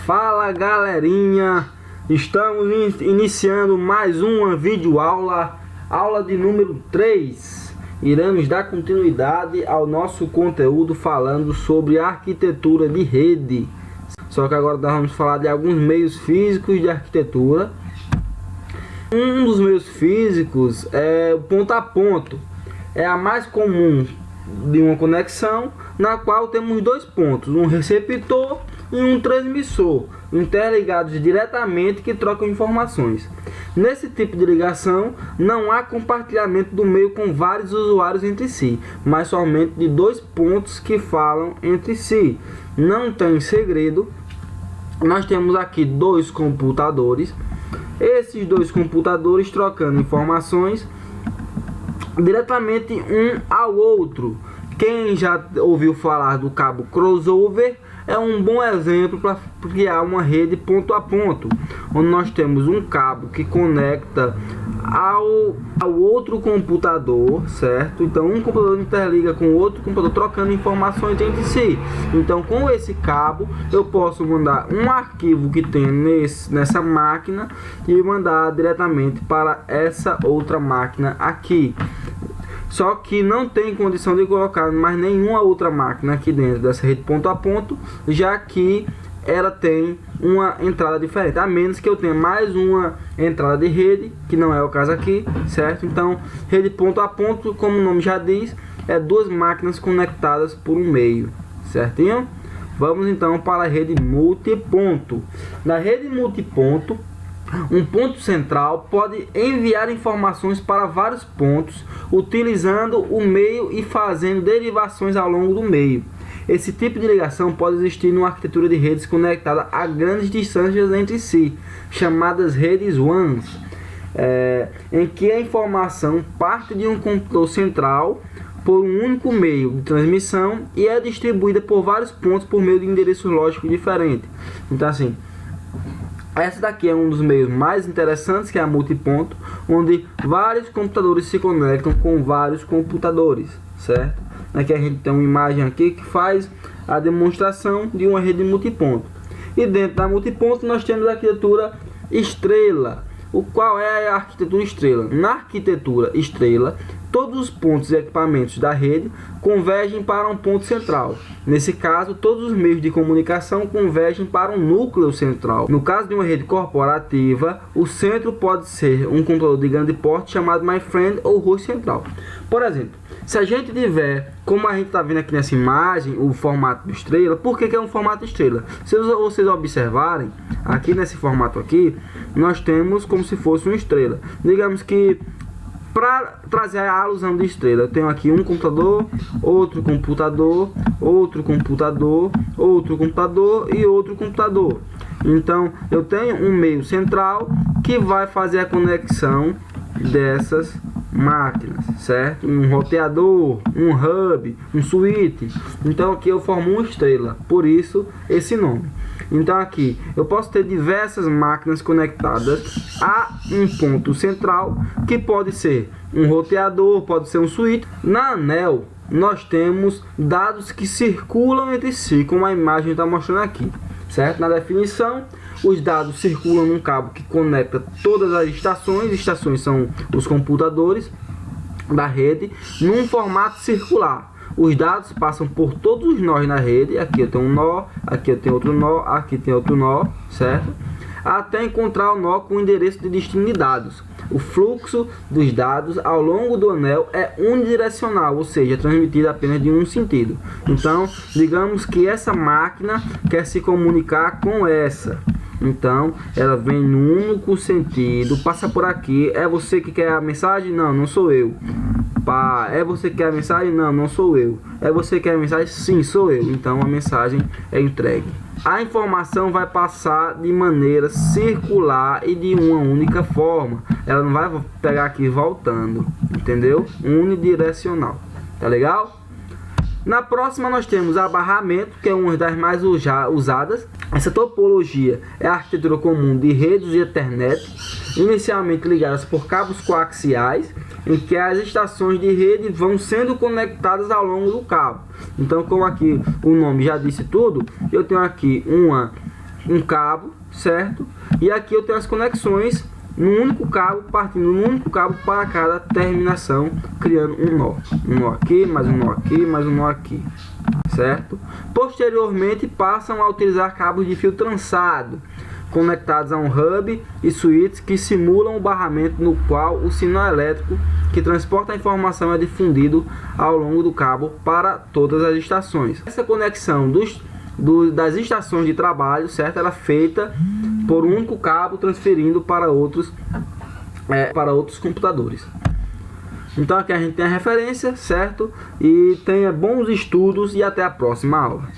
Fala galerinha, estamos iniciando mais uma videoaula, aula de número 3. Iremos dar continuidade ao nosso conteúdo falando sobre arquitetura de rede. Só que agora nós vamos falar de alguns meios físicos de arquitetura. Um dos meios físicos é o ponto a ponto. É a mais comum de uma conexão, na qual temos dois pontos, um receptor e um transmissor, interligados diretamente, que trocam informações. Nesse tipo de ligação, não há compartilhamento do meio com vários usuários entre si, mas somente de dois pontos que falam entre si. Não tem segredo. Nós temos aqui dois computadores. Esses dois computadores trocando informações diretamente um ao outro. Quem já ouviu falar do cabo crossover é um bom exemplo para criar uma rede ponto a ponto, onde nós temos um cabo que conecta ao outro computador, certo? Então um computador interliga com o outro computador, trocando informações entre si. Então com esse cabo eu posso mandar um arquivo que tem nessa máquina e mandar diretamente para essa outra máquina aqui. Só que não tem condição de colocar mais nenhuma outra máquina aqui dentro dessa rede ponto a ponto, já que ela tem uma entrada diferente, a menos que eu tenha mais uma entrada de rede, que não é o caso aqui, certo? Então, rede ponto a ponto, como o nome já diz, é duas máquinas conectadas por um meio, certinho? Vamos então para a rede multiponto. Na rede multiponto, um ponto central pode enviar informações para vários pontos, utilizando o meio e fazendo derivações ao longo do meio. Esse tipo de ligação pode existir numa arquitetura de redes conectada a grandes distâncias entre si, chamadas redes WANs, em que a informação parte de um computador central por um único meio de transmissão e é distribuída por vários pontos por meio de endereços lógicos diferentes. Então assim, essa daqui é um dos meios mais interessantes, que é a multiponto, onde vários computadores se conectam com vários computadores, certo? Aqui a gente tem uma imagem aqui que faz a demonstração de uma rede multiponto. E dentro da multiponto nós temos a arquitetura estrela. Qual é a arquitetura estrela? Na arquitetura estrela, todos os pontos e equipamentos da rede convergem para um ponto central. Nesse caso, todos os meios de comunicação convergem para um núcleo central. No caso de uma rede corporativa, o centro pode ser um computador de grande porte chamado MyFriend ou host central. Por exemplo, se a gente tiver, como a gente está vendo aqui nessa imagem, o formato do estrela. Por que é um formato estrela? Se vocês observarem, aqui nesse formato aqui, nós temos como se fosse uma estrela. Digamos que, para trazer a alusão de estrela, eu tenho aqui um computador, outro computador, outro computador, outro computador e outro computador. Então eu tenho um meio central que vai fazer a conexão dessas máquinas, certo? Um roteador, um hub, um switch. Então aqui eu formo uma estrela, por isso esse nome. Então aqui eu posso ter diversas máquinas conectadas a um ponto central, que pode ser um roteador, pode ser um switch. Na ANEL nós temos dados que circulam entre si, como a imagem está mostrando aqui, certo? Na definição, os dados circulam num cabo que conecta todas as estações. Estações são os computadores da rede, num formato circular. Os dados passam por todos os nós na rede. Aqui eu tenho um nó, aqui eu tenho outro nó, aqui tem outro nó, certo? Até encontrar o nó com o endereço de destino de dados. O fluxo dos dados ao longo do anel é unidirecional, ou seja, transmitido apenas de um sentido. Então, digamos que essa máquina quer se comunicar com essa. Então, ela vem num único sentido, passa por aqui. É você que quer a mensagem? Não, não sou eu. Pá, é você que quer a mensagem? Não, não sou eu. É você que quer a mensagem? Sim, sou eu. Então, a mensagem é entregue. A informação vai passar de maneira circular e de uma única forma. Ela não vai pegar aqui voltando, entendeu? Unidirecional. Tá legal? Na próxima nós temos abarramento, que é uma das mais usadas. Essa topologia é a arquitetura comum de redes de Ethernet, inicialmente ligadas por cabos coaxiais, em que as estações de rede vão sendo conectadas ao longo do cabo. Então, como aqui o nome já disse tudo, eu tenho aqui uma um cabo, certo? E aqui eu tenho as conexões num único cabo, partindo num único cabo para cada terminação, criando um nó aqui, mais um nó aqui, mais um nó aqui, certo? Posteriormente passam a utilizar cabos de fio trançado, conectados a um hub e switches que simulam o barramento no qual o sinal elétrico que transporta a informação é difundido ao longo do cabo para todas as estações. Essa conexão das estações de trabalho, certo? Ela é feita por um único cabo transferindo para outros computadores. Então aqui a gente tem a referência, certo? E tenha bons estudos e até a próxima aula.